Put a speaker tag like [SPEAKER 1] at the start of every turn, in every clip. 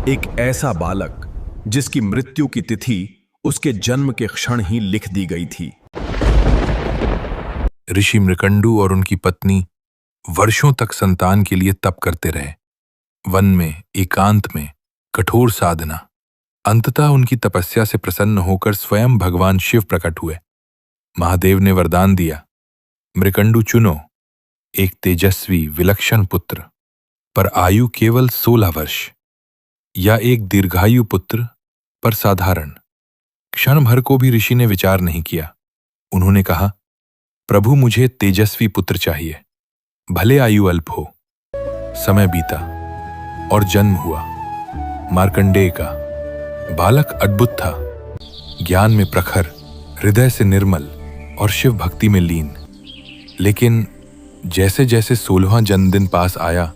[SPEAKER 1] एक ऐसा बालक जिसकी मृत्यु की तिथि उसके जन्म के क्षण ही लिख दी गई थी।
[SPEAKER 2] ऋषि मृकंडू और उनकी पत्नी वर्षों तक संतान के लिए तप करते रहे। वन में, एकांत में, कठोर साधना। अंततः उनकी तपस्या से प्रसन्न होकर स्वयं भगवान शिव प्रकट हुए। महादेव ने वरदान दिया, मृकंडू चुनो एक तेजस्वी विलक्षण पुत्र, पर आयु केवल 16 वर्ष, या एक दीर्घायु पुत्र पर साधारण। क्षण भर को भी ऋषि ने विचार नहीं किया। उन्होंने कहा, प्रभु मुझे तेजस्वी पुत्र चाहिए, भले आयु अल्प हो। समय बीता और जन्म हुआ मार्कंडेय का। बालक अद्भुत था, ज्ञान में प्रखर, हृदय से निर्मल और शिव भक्ति में लीन। लेकिन जैसे जैसे 16वां जन्मदिन पास आया,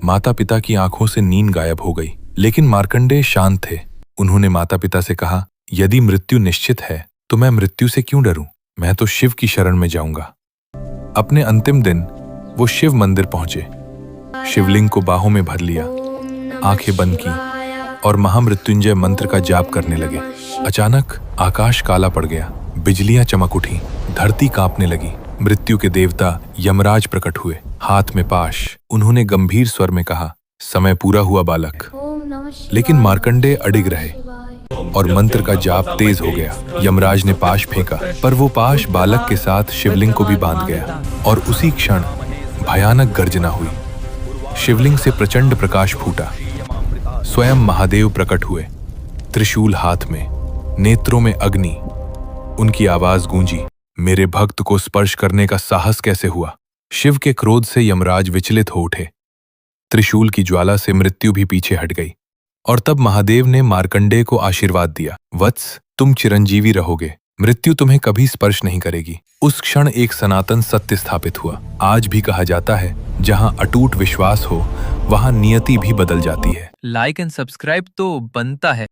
[SPEAKER 2] माता पिता की आंखों से नींद गायब हो गई। लेकिन मार्कंडेय शांत थे। उन्होंने माता पिता से कहा, यदि मृत्यु निश्चित है तो मैं मृत्यु से क्यों डरूं? मैं तो शिव की शरण में जाऊंगा। अपने अंतिम दिन वो शिव मंदिर पहुंचे, शिवलिंग को बाहों में भर लिया, आंखें बंद की और महामृत्युंजय मंत्र का जाप करने लगे। अचानक आकाश काला पड़ गया, बिजलियां चमक उठी, धरती कांपने लगी। मृत्यु के देवता यमराज प्रकट हुए, हाथ में पाश। उन्होंने गंभीर स्वर में कहा, समय पूरा हुआ बालक। लेकिन मार्कंडेय अडिग रहे और मंत्र का जाप तेज हो गया। यमराज ने पाश फेंका, पर वो पाश बालक के साथ शिवलिंग को भी बांध गया और उसी क्षण भयानक गर्जना हुई। शिवलिंग से प्रचंड प्रकाश फूटा। स्वयं महादेव प्रकट हुए, त्रिशूल हाथ में, नेत्रों में अग्नि। उनकी आवाज गूंजी, मेरे भक्त को स्पर्श करने का साहस कैसे हुआ? शिव के क्रोध से यमराज विचलित हो उठे। त्रिशूल की ज्वाला से मृत्यु भी पीछे हट गई। और तब महादेव ने मार्कंडेय को आशीर्वाद दिया, वत्स, तुम चिरंजीवी रहोगे, मृत्यु तुम्हें कभी स्पर्श नहीं करेगी। उस क्षण एक सनातन सत्य स्थापित हुआ। आज भी कहा जाता है, जहां अटूट विश्वास हो वहां नियति भी बदल जाती है।
[SPEAKER 3] लाइक एंड सब्सक्राइब तो बनता है।